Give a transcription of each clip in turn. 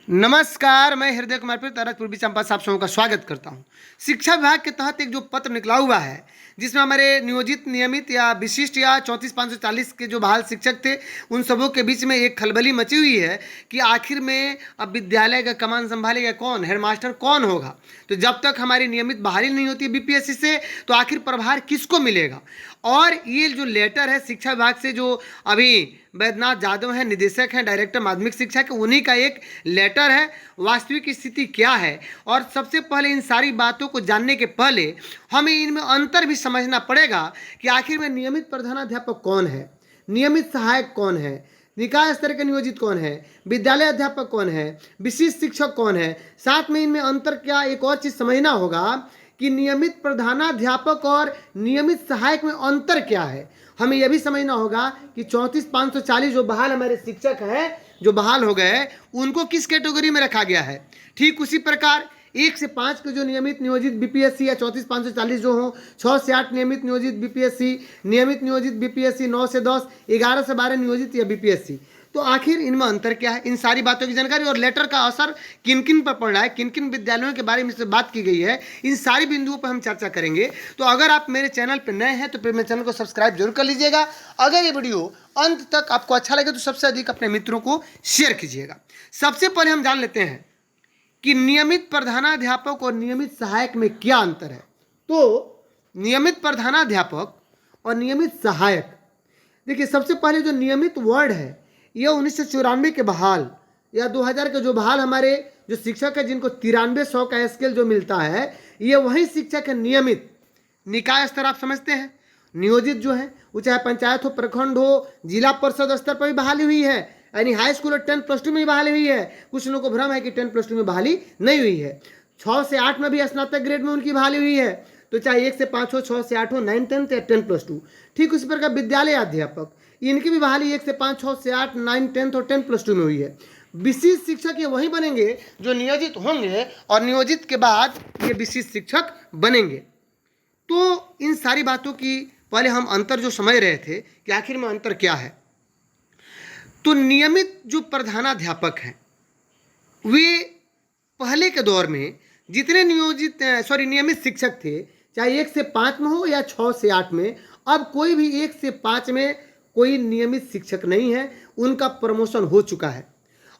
नमस्कार, मैं हृदय कुमार तारक पूर्वी चंपा साहब सबों का स्वागत करता हूं। शिक्षा विभाग के तहत एक जो पत्र निकला हुआ है जिसमें हमारे नियोजित, नियमित या विशिष्ट या 34,540 के जो बहाल शिक्षक थे उन सबों के बीच में एक खलबली मची हुई है कि आखिर में अब विद्यालय का कमान संभालेगा कौन, हेडमास्टर कौन होगा। तो जब तक हमारी नियमित बहाली नहीं होती बीपीएससी से तो आखिर प्रभार किसको मिलेगा। और ये जो लेटर है शिक्षा विभाग से, जो अभी वैद्यनाथ यादव हैं, निदेशक हैं, डायरेक्टर माध्यमिक शिक्षा के, उन्हीं का एक लेटर है। वास्तविक स्थिति क्या है, और सबसे पहले इन सारी बातों को जानने के पहले हमें इनमें अंतर भी समझना पड़ेगा कि आखिर में नियमित प्रधानाध्यापक कौन है, नियमित सहायक कौन है, निकाय स्तर के नियोजित कौन है, विद्यालय अध्यापक कौन है, विशिष्ट शिक्षक कौन है। साथ में इनमें अंतर क्या, एक और चीज समझना होगा कि नियमित प्रधानाध्यापक और नियमित सहायक में अंतर क्या है। हमें यह भी समझना होगा कि 34,540 जो बहाल हमारे शिक्षक हैं, जो बहाल हो गए, उनको किस कैटेगरी में रखा गया है। ठीक उसी प्रकार 1 से 5 के जो नियमित नियोजित बीपीएससी या 34,540 जो हों, 6 से 8 नियमित नियोजित बीपीएससी, नियमित नियोजित बीपीएससी, 9 से 10, 11 से 12 नियोजित या बीपीएससी। तो आखिर इनमें अंतर क्या है, इन सारी बातों की जानकारी और लेटर का असर किन किन पर पड़ रहा है, किन किन विद्यालयों के बारे में इससे बात की गई है, इन सारी बिंदुओं पर हम चर्चा करेंगे। तो अगर आप मेरे चैनल पर नए हैं तो फिर मेरे चैनल को सब्सक्राइब जरूर कर लीजिएगा। अगर ये वीडियो अंत तक आपको अच्छा लगे तो सबसे अधिक अपने मित्रों को शेयर कीजिएगा। सबसे पहले हम जान लेते हैं कि नियमित प्रधानाध्यापक और नियमित सहायक में क्या अंतर है। तो नियमित प्रधानाध्यापक और नियमित सहायक, देखिए सबसे पहले जो नियमित वर्ड है यह 1994 के बहाल या 2000 के जो बहाल हमारे जो शिक्षक है जिनको 9300 का स्केल जो मिलता है, ये वही शिक्षक है नियमित। निकाय स्तर आप समझते हैं, नियोजित जो है वो चाहे पंचायत हो, प्रखंड हो, जिला परिषद स्तर पर भी बहाली हुई है, यानी हाई स्कूल और 10+2 में भी बहाली हुई है। कुछ लोगों को भ्रम है कि 10+2 में बहाली नहीं हुई है। 6 से 8 में भी स्नातक ग्रेड में उनकी बहाली हुई है। तो चाहे 1 से 5 हो, 6 से 8 हो, 9, 10 या 10+2। ठीक उसी प्रकार विद्यालय अध्यापक, इनकी भी बहाली 1 से 5, 6 से 8, 9, 10 और 10+2 में हुई है। विशिष्ट शिक्षक ये वही बनेंगे जो नियोजित होंगे और नियोजित के बाद ये विशिष्ट शिक्षक बनेंगे। तो इन सारी बातों की पहले हम अंतर जो समझ रहे थे कि आखिर में अंतर क्या है। तो नियमित जो प्रधानाध्यापक हैं वे पहले के दौर में जितने नियमित शिक्षक थे, चाहे 1 से 5 में हो या 6 से 8 में, अब कोई भी 1 से 5 में कोई नियमित शिक्षक नहीं है। उनका प्रमोशन हो चुका है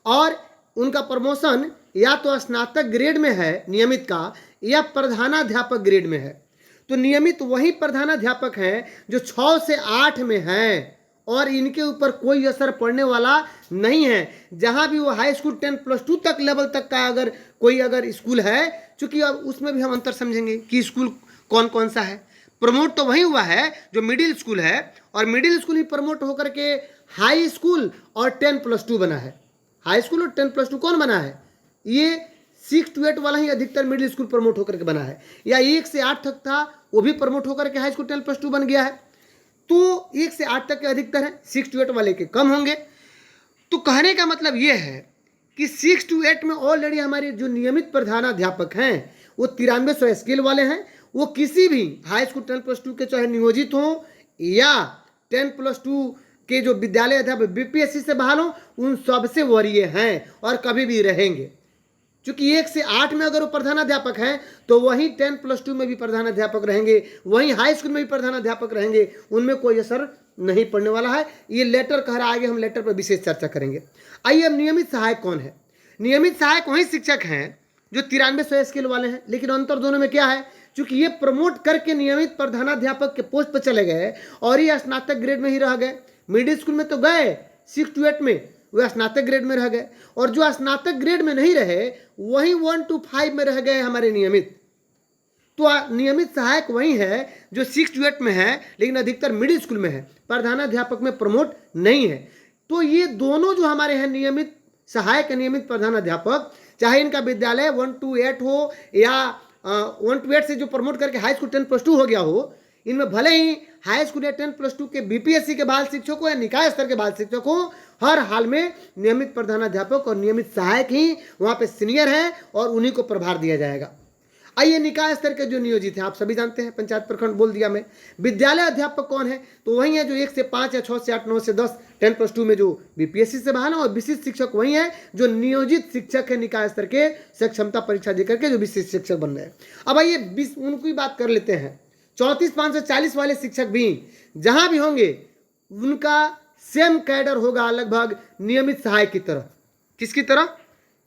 और उनका प्रमोशन या तो स्नातक ग्रेड में है नियमित का, या प्रधानाध्यापक ग्रेड में है। तो नियमित वही प्रधानाध्यापक हैं जो 6 से 8 में हैं और इनके ऊपर कोई असर पड़ने वाला नहीं है। जहां भी वो हाई स्कूल 10+2 तक लेवल तक का अगर स्कूल है, चूंकि अब उसमें भी हम अंतर समझेंगे कि स्कूल कौन कौन सा है। प्रमोट तो वही हुआ है जो मिडिल स्कूल है, और मिडिल स्कूल ही प्रमोट होकर के हाई स्कूल और 10+2 बना है। हाई स्कूल और 10+2 कौन बना है? ये 6 to 8 वाला ही अधिकतर मिडिल स्कूल प्रमोट होकर के बना है, या 1 से 8 तक था वो भी प्रमोट होकर के हाई स्कूल 10+2 बन गया है। तो 1 से 8 तक के अधिकतर है, 6 to 8 वाले के कम होंगे। तो कहने का मतलब ये है कि 6 to 8 में ऑलरेडी हमारे जो नियमित प्रधानाध्यापक हैं वो 9300 स्केल वाले हैं। वो किसी भी हाई स्कूल 10+2 के चाहे नियोजित हों या 10+2 के जो विद्यालय अध्यापक बीपीएससी से बहाल हों, उन सबसे वरीय हैं और कभी भी रहेंगे। क्योंकि 1 से 8 में अगर वो प्रधानाध्यापक हैं तो वहीं 10+2 में भी प्रधानाध्यापक रहेंगे, वहीं हाई स्कूल में भी प्रधानाध्यापक रहेंगे, उनमें कोई असर नहीं पड़ने वाला है। ये लेटर कह रहा है, आगे हम लेटर पर विशेष चर्चा करेंगे। आइए, अब नियमित सहायक कौन है। नियमित सहायक वही शिक्षक हैं जो 9300 स्केल वाले हैं, लेकिन अंतर दोनों में क्या है? क्योंकि ये प्रमोट करके नियमित प्रधानाध्यापक के पोस्ट पर चले गए और ये स्नातक ग्रेड में ही रह गए। मिडिल स्कूल में तो गए 6 to 8 में, वह स्नातक ग्रेड में रह गए, और जो स्नातक ग्रेड में नहीं रहे वही 1 to 5 में रह गए हमारे नियमित। तो नियमित सहायक वही है जो 6 to 8 में है लेकिन अधिकतर मिडिल स्कूल में है, प्रधानाध्यापक में प्रमोट नहीं है। तो ये दोनों जो हमारे हैं नियमित सहायक नियमित प्रधानाध्यापक, चाहे इनका विद्यालय 1 to 8 हो या 1 to 8 से जो प्रमोट करके हाई स्कूल 10+2 हो गया हो, इनमें भले ही हाई स्कूल या 10+2 के बीपीएससी के बाल शिक्षक हो या निकाय स्तर के बाल शिक्षक हो, हर हाल में नियमित प्रधानाध्यापक और नियमित सहायक ही वहां पे सीनियर है और उन्हीं को प्रभार दिया जाएगा। आइए, निकाय स्तर के जो नियोजित हैं आप सभी जानते हैं, पंचायत प्रखंड बोल दिया मैं। विद्यालय अध्यापक कौन है? तो वही है जो 1 से 5 या 6 से 8, 9 से 10, 10+2 में जो बीपीएससी से बहाल है। और विशिष्ट शिक्षक वही है जो नियोजित शिक्षक है निकाय स्तर के, सक्षमता परीक्षा देकर के जो विशिष्ट शिक्षक बन रहे हैं। अब आइए उनकी बात कर लेते हैं। 34,540 वाले शिक्षक भी जहां भी होंगे उनका सेम कैडर होगा लगभग नियमित सहायक की तरह। किसकी तरह?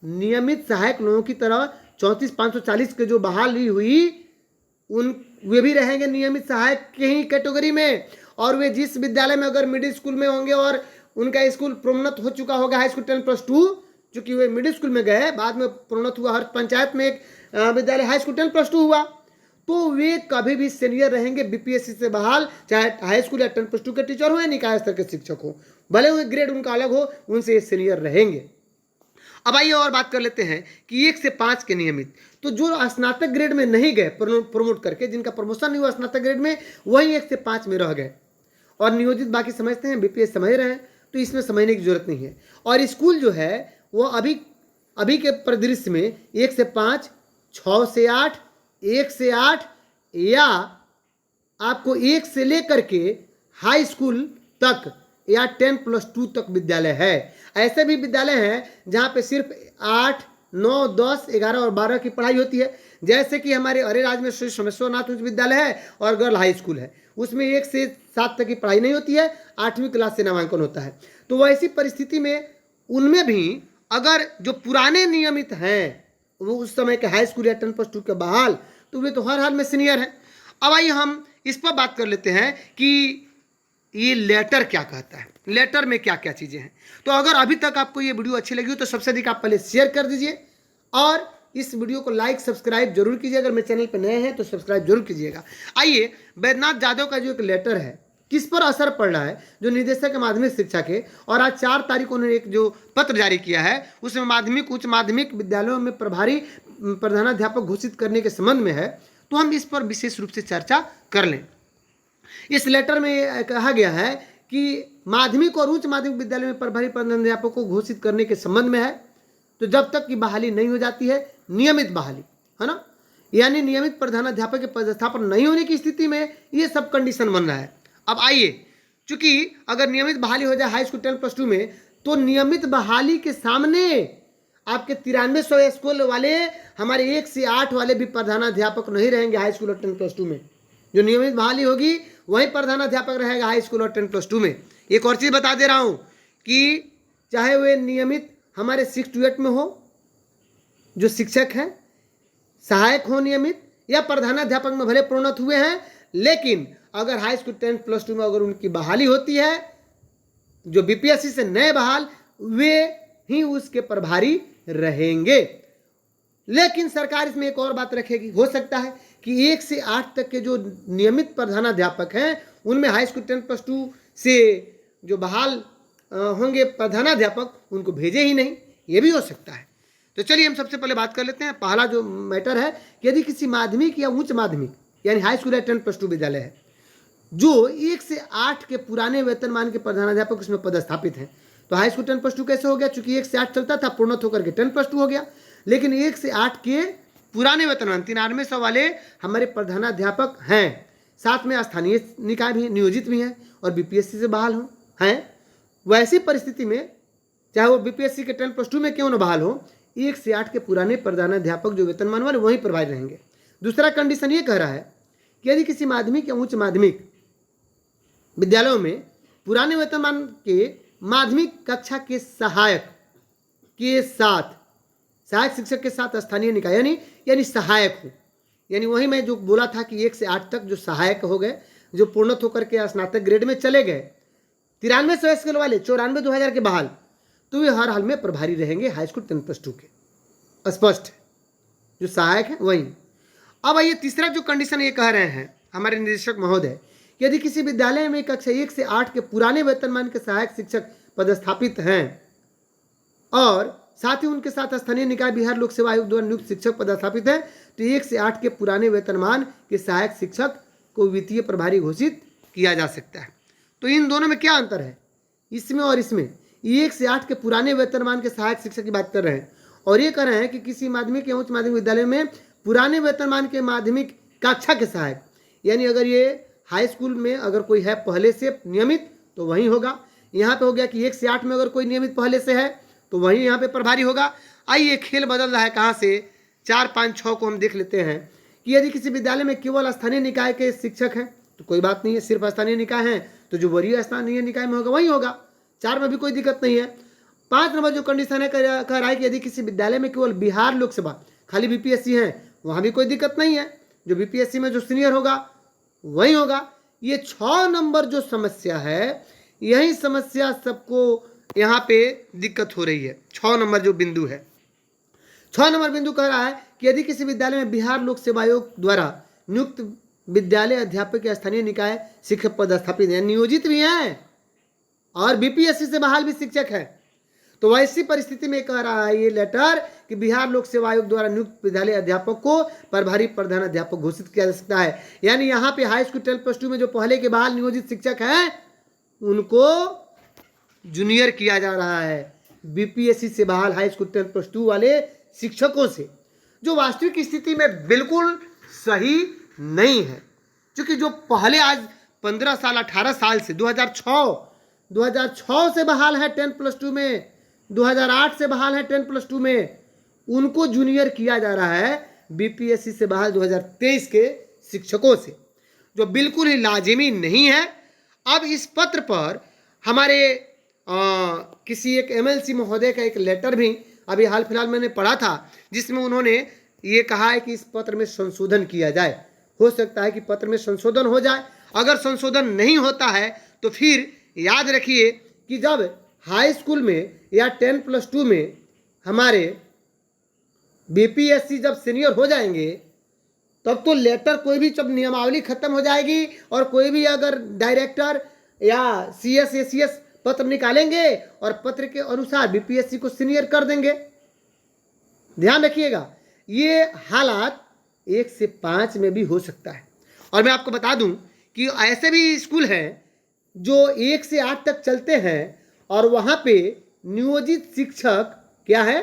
नियमित सहायक लोगों की तरह। 34,540 के जो बहाली हुई वे भी रहेंगे नियमित सहायक के ही कैटेगरी में। और वे जिस विद्यालय में अगर मिडिल स्कूल में होंगे और उनका स्कूल प्रोन्नत हो चुका होगा हाई स्कूल 10+2, चूंकि वे मिडिल स्कूल में गए, बाद में प्रोन्नत हुआ, हर पंचायत में एक विद्यालय हाई स्कूल 10+2 हुआ, तो वे कभी भी सीनियर रहेंगे बीपीएससी से बहाल, चाहे हाई स्कूल या 10+2 के टीचर हो या निकाय स्तर के शिक्षक हो, भले हुए ग्रेड उनका अलग हो, उनसे सीनियर रहेंगे। अब आइए और बात कर लेते हैं कि 1 से 5 के नियमित, तो जो स्नातक ग्रेड में नहीं गए प्रमोट करके, जिनका प्रमोशन नहीं हुआ स्नातक ग्रेड में, वही 1 से 5 में रह गए। और नियोजित बाकी समझते हैं, बीपीएस समझ रहे हैं, तो इसमें समझने की जरूरत नहीं है। और स्कूल जो है वो अभी के परिदृश्य में 1 से 5, 6 से 8, 1 से 8 या आपको 1 से लेकर के हाई स्कूल तक या 10+2 तक विद्यालय है। ऐसे भी विद्यालय हैं जहाँ पे सिर्फ 8, 9, 10, 11 और 12 की पढ़ाई होती है, जैसे कि हमारे अरेराज में श्री सोमेश्वरनाथ उच्च विद्यालय है और गर्ल हाई स्कूल है, उसमें 1 से 7 तक की पढ़ाई नहीं होती है, 8वीं क्लास से नामांकन होता है। तो वैसी परिस्थिति में उनमें भी अगर जो पुराने नियमित हैं वो उस समय के हाई स्कूल या 10+2 के बहाल, तो वे तो हर हाल में सीनियर हैं। अब आइए हम इस पर बात कर लेते हैं कि ये लेटर क्या कहता है, लेटर में क्या क्या चीज़ें हैं। तो अगर अभी तक आपको ये वीडियो अच्छी लगी हो तो सबसे अधिक आप पहले शेयर कर दीजिए और इस वीडियो को लाइक सब्सक्राइब जरूर कीजिए। अगर मेरे चैनल पर नए हैं तो सब्सक्राइब जरूर कीजिएगा। आइए, बैद्यनाथ जाधव का जो एक लेटर है किस पर असर पड़ रहा है, जो निदेशक माध्यमिक शिक्षा के, और आज 4 तारीख को उन्होंने एक जो पत्र जारी किया है उसमें माध्यमिक उच्च माध्यमिक विद्यालयों में प्रभारी प्रधानाध्यापक घोषित करने के संबंध में है, तो हम इस पर विशेष रूप से चर्चा कर लें। इस लेटर में कहा गया है कि माध्यमिक और उच्च माध्यमिक विद्यालय में प्रभारी प्रधानाध्यापकों को घोषित करने के संबंध में है, तो जब तक कि बहाली नहीं हो जाती है, नियमित बहाली है ना, यानी नियमित प्रधानाध्यापक के पदस्थापन नहीं होने की स्थिति में ये सब कंडीशन बन रहा है। अब आइए, चूंकि अगर नियमित बहाली हो जाए हाई स्कूल 10+2 में, तो नियमित बहाली के सामने आपके 9300 स्कूल वाले हमारे 1 से 8 वाले भी प्रधानाध्यापक नहीं रहेंगे हाई स्कूल और 10+2 में। जो नियमित बहाली होगी वही प्रधानाध्यापक रहेगा हाई स्कूल और 10+2 में। एक और चीज़ बता दे रहा हूँ कि चाहे वे नियमित हमारे 6 to 8 में हो, जो शिक्षक हैं सहायक हो नियमित, या प्रधानाध्यापक में भले प्रोन्नत हुए हैं, लेकिन अगर हाई स्कूल 10+2 में अगर उनकी बहाली होती है, जो बीपीएससी से नए बहाल, वे ही उसके प्रभारी रहेंगे। लेकिन सरकार इसमें एक और बात रखेगी, हो सकता है कि 1 से 8 तक के जो नियमित प्रधानाध्यापक हैं उनमें हाई स्कूल 10+2 से जो बहाल होंगे प्रधानाध्यापक, उनको भेजे ही नहीं, ये भी हो सकता है। तो चलिए हम सबसे पहले बात कर लेते हैं। पहला जो मैटर है, यदि किसी माध्यमिक या उच्च माध्यमिक यानी हाई स्कूल या 10+2 विद्यालय है जो 1 से 8 के पुराने वेतनमान के प्रधानाध्यापक उसमें पदस्थापित हैं, तो हाई स्कूल 10+2 कैसे हो गया? चूंकि 1 से 8 चलता था, प्रोन्नत होकर के 10+2 हो गया, लेकिन 1 से 8 के पुराने वेतनमान 9300 वाले हमारे प्रधानाध्यापक हैं, साथ में स्थानीय निकाय भी नियोजित भी हैं और बीपीएससी से बहाल हो हैं। वैसी परिस्थिति में चाहे वो बीपीएससी के 10+2 में क्यों न बहाल हो, 1 से 8 के पुराने प्रधानाध्यापक जो वेतनमान वाले वहीं प्रभारी रहेंगे। दूसरा कंडीशन ये कह रहा है कि यदि किसी माध्यमिक या उच्च माध्यमिक विद्यालयों में पुराने वेतनमान के माध्यमिक कक्षा के सहायक के साथ, सहायक शिक्षक के साथ स्थानीय निकाय यानी सहायक हो, यानी वही मैं जो बोला था कि 1 से 8 तक जो सहायक हो गए, जो पूर्णत होकर के स्नातक ग्रेड में चले गए, 9300 स्कूल वाले 94 2000 के बहाल, तो वे हर हाल में प्रभारी रहेंगे हाई स्कूल 10+2 के। स्पष्ट है, जो सहायक है वही। अब आइए तीसरा जो कंडीशन ये कह रहे हैं हमारे निदेशक महोदय, यदि किसी विद्यालय में कक्षा 1 से 8 के पुराने वेतनमान के सहायक शिक्षक पदस्थापित हैं और साथ ही उनके साथ स्थानीय निकाय बिहार लोक सेवा आयोग द्वारा नियुक्त शिक्षक पदस्थापित हैं, तो 1 से 8 के पुराने वेतनमान के सहायक शिक्षक को वित्तीय प्रभारी घोषित किया जा सकता है। तो इन दोनों में क्या अंतर है, इसमें और इसमें? 1 से 8 के पुराने वेतनमान के सहायक शिक्षक की बात कर रहे हैं और ये कह रहे हैं कि किसी माध्यमिक या उच्च माध्यमिक विद्यालय में पुराने वेतनमान के माध्यमिक कक्षा के सहायक, यानी अगर ये हाई स्कूल में अगर कोई है पहले से नियमित तो वहीं होगा। यहाँ पे हो गया कि 1 से 8 में अगर कोई नियमित पहले से है तो वहीं यहाँ पे प्रभारी होगा। आइए खेल बदल रहा है कहाँ से, 4, 5, 6 को हम देख लेते हैं कि यदि किसी विद्यालय में केवल स्थानीय निकाय के शिक्षक हैं तो कोई बात नहीं है, सिर्फ स्थानीय निकाय हैं तो जो वरीय स्थानीय निकाय में होगा वही होगा, 4 में भी कोई दिक्कत नहीं है। 5 नंबर जो कंडीशन है कह रहा है कि यदि किसी विद्यालय में केवल बिहार लोक सेवा खाली बीपीएससी हैं वहाँ भी कोई दिक्कत नहीं है, जो बीपीएससी में जो सीनियर होगा वही होगा। ये 6 नंबर जो समस्या है, यही समस्या सबको यहाँ पे दिक्कत हो रही है। 6 नंबर जो बिंदु है, 6 नंबर बिंदु कह रहा है कि यदि किसी विद्यालय में बिहार लोक सेवा आयोग द्वारा नियुक्त विद्यालय अध्यापक या स्थानीय निकाय शिक्षक पद स्थापित है, नियोजित भी हैं और बीपीएससी से बहाल भी शिक्षक है, तो वैसी परिस्थिति में कह रहा है ये लेटर कि बिहार लोक सेवा आयोग द्वारा नियुक्त विद्यालय अध्यापक को प्रभारी प्रधान अध्यापक घोषित किया जा सकता है। यानी यहाँ पे हाई स्कूल 10+2 में जो पहले के बहाल नियोजित शिक्षक हैं उनको जूनियर किया जा रहा है बीपीएससी से बहाल हाई स्कूल 10+2 वाले शिक्षकों से, जो वास्तविक स्थिति में बिल्कुल सही नहीं है। क्योंकि जो पहले आज 15 साल 18 साल से 2006 से बहाल है 10+2 में, 2008 से बहाल है 10+2 में, उनको जूनियर किया जा रहा है बीपीएससी से बहाल 2023 के शिक्षकों से, जो बिल्कुल ही लाजिमी नहीं है। अब इस पत्र पर हमारे किसी एक एमएलसी महोदय का एक लेटर भी अभी हाल फिलहाल मैंने पढ़ा था, जिसमें उन्होंने ये कहा है कि इस पत्र में संशोधन किया जाए। हो सकता है कि पत्र में संशोधन हो जाए, अगर संशोधन नहीं होता है तो फिर याद रखिए कि जब हाई स्कूल में या 10+2 में हमारे बीपीएससी जब सीनियर हो जाएंगे तब तो लेटर कोई भी जब नियमावली खत्म हो जाएगी और कोई भी अगर डायरेक्टर या सीएस एसीएस पत्र निकालेंगे और पत्र के अनुसार बीपीएससी को सीनियर कर देंगे। ध्यान रखिएगा, ये हालात 1 से 5 में भी हो सकता है। और मैं आपको बता दूं कि ऐसे भी स्कूल हैं जो 1 से 8 तक चलते हैं और वहाँ पे नियोजित शिक्षक क्या है,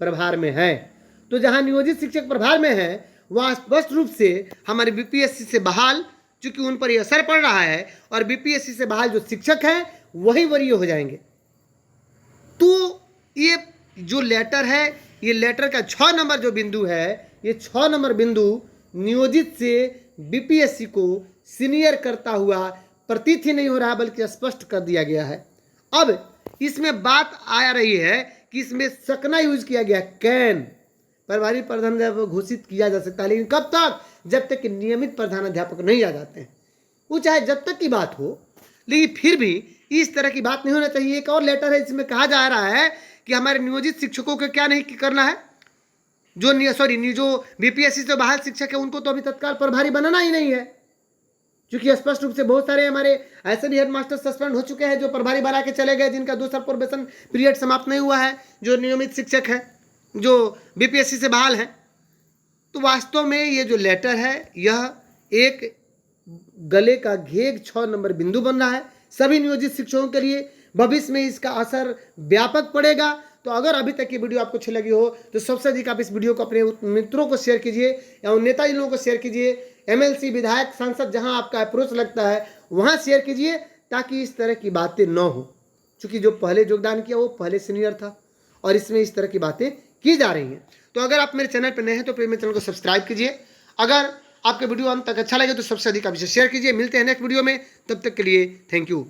प्रभार में है। तो जहाँ नियोजित शिक्षक प्रभार में है वहाँ स्पष्ट रूप से हमारे बीपीएससी से बहाल, चूंकि उन पर यह असर पड़ रहा है, और बीपीएससी से बहाल जो शिक्षक हैं वही वरीय हो जाएंगे। तो ये जो लेटर है, ये लेटर का 6 नंबर जो बिंदु है, ये 6 नंबर बिंदु नियोजित से बीपीएससी को सीनियर करता हुआ प्रतीत ही नहीं हो रहा, बल्कि स्पष्ट कर दिया गया है। अब इसमें बात आ रही है कि इसमें सकना यूज किया गया, कैन, प्रभारी प्रधान अध्यापक घोषित किया जा सकता है, लेकिन कब तक, जब तक कि नियमित प्रधान अध्यापक नहीं आ जाते हैं। वो चाहे जब तक की बात हो, लेकिन फिर भी इस तरह की बात नहीं होना चाहिए। एक और लेटर है जिसमें कहा जा रहा है कि हमारे नियोजित शिक्षकों को क्या नहीं करना है, जो बीपीएससी से बहाल शिक्षक है उनको तो अभी तत्काल प्रभारी बनाना ही नहीं है, क्योंकि स्पष्ट रूप से बहुत सारे हमारे ऐसे भी हेडमास्टर सस्पेंड हो चुके हैं जो प्रभारी बना के चले गए, जिनका 2 साल प्रोबेशन पीरियड समाप्त नहीं हुआ है, जो नियमित शिक्षक है, जो बीपीएससी से बहाल है। तो वास्तव में ये जो लेटर है यह एक गले का घेग 6 नंबर बिंदु बन रहा है सभी नियोजित शिक्षकों के लिए। भविष्य में इसका असर व्यापक पड़ेगा। तो अगर अभी तक की वीडियो आपको अच्छी लगी हो तो सबसे अधिक आप इस वीडियो को अपने मित्रों को शेयर कीजिए या उन नेताजी लोगों को शेयर कीजिए, एमएलसी विधायक सांसद जहां आपका अप्रोच लगता है वहां शेयर कीजिए, ताकि इस तरह की बातें न हो। क्योंकि जो पहले योगदान किया वो पहले सीनियर था और इसमें इस तरह की बातें की जा रही हैं। तो अगर आप मेरे चैनल पर नए हैं तो प्लीज मेरे चैनल को सब्सक्राइब कीजिए। अगर आपके वीडियो अंत तक अच्छा लगे तो सबसे अधिक आप इसे शेयर कीजिए। मिलते हैं नेक्स्ट वीडियो में, तब तक के लिए थैंक यू।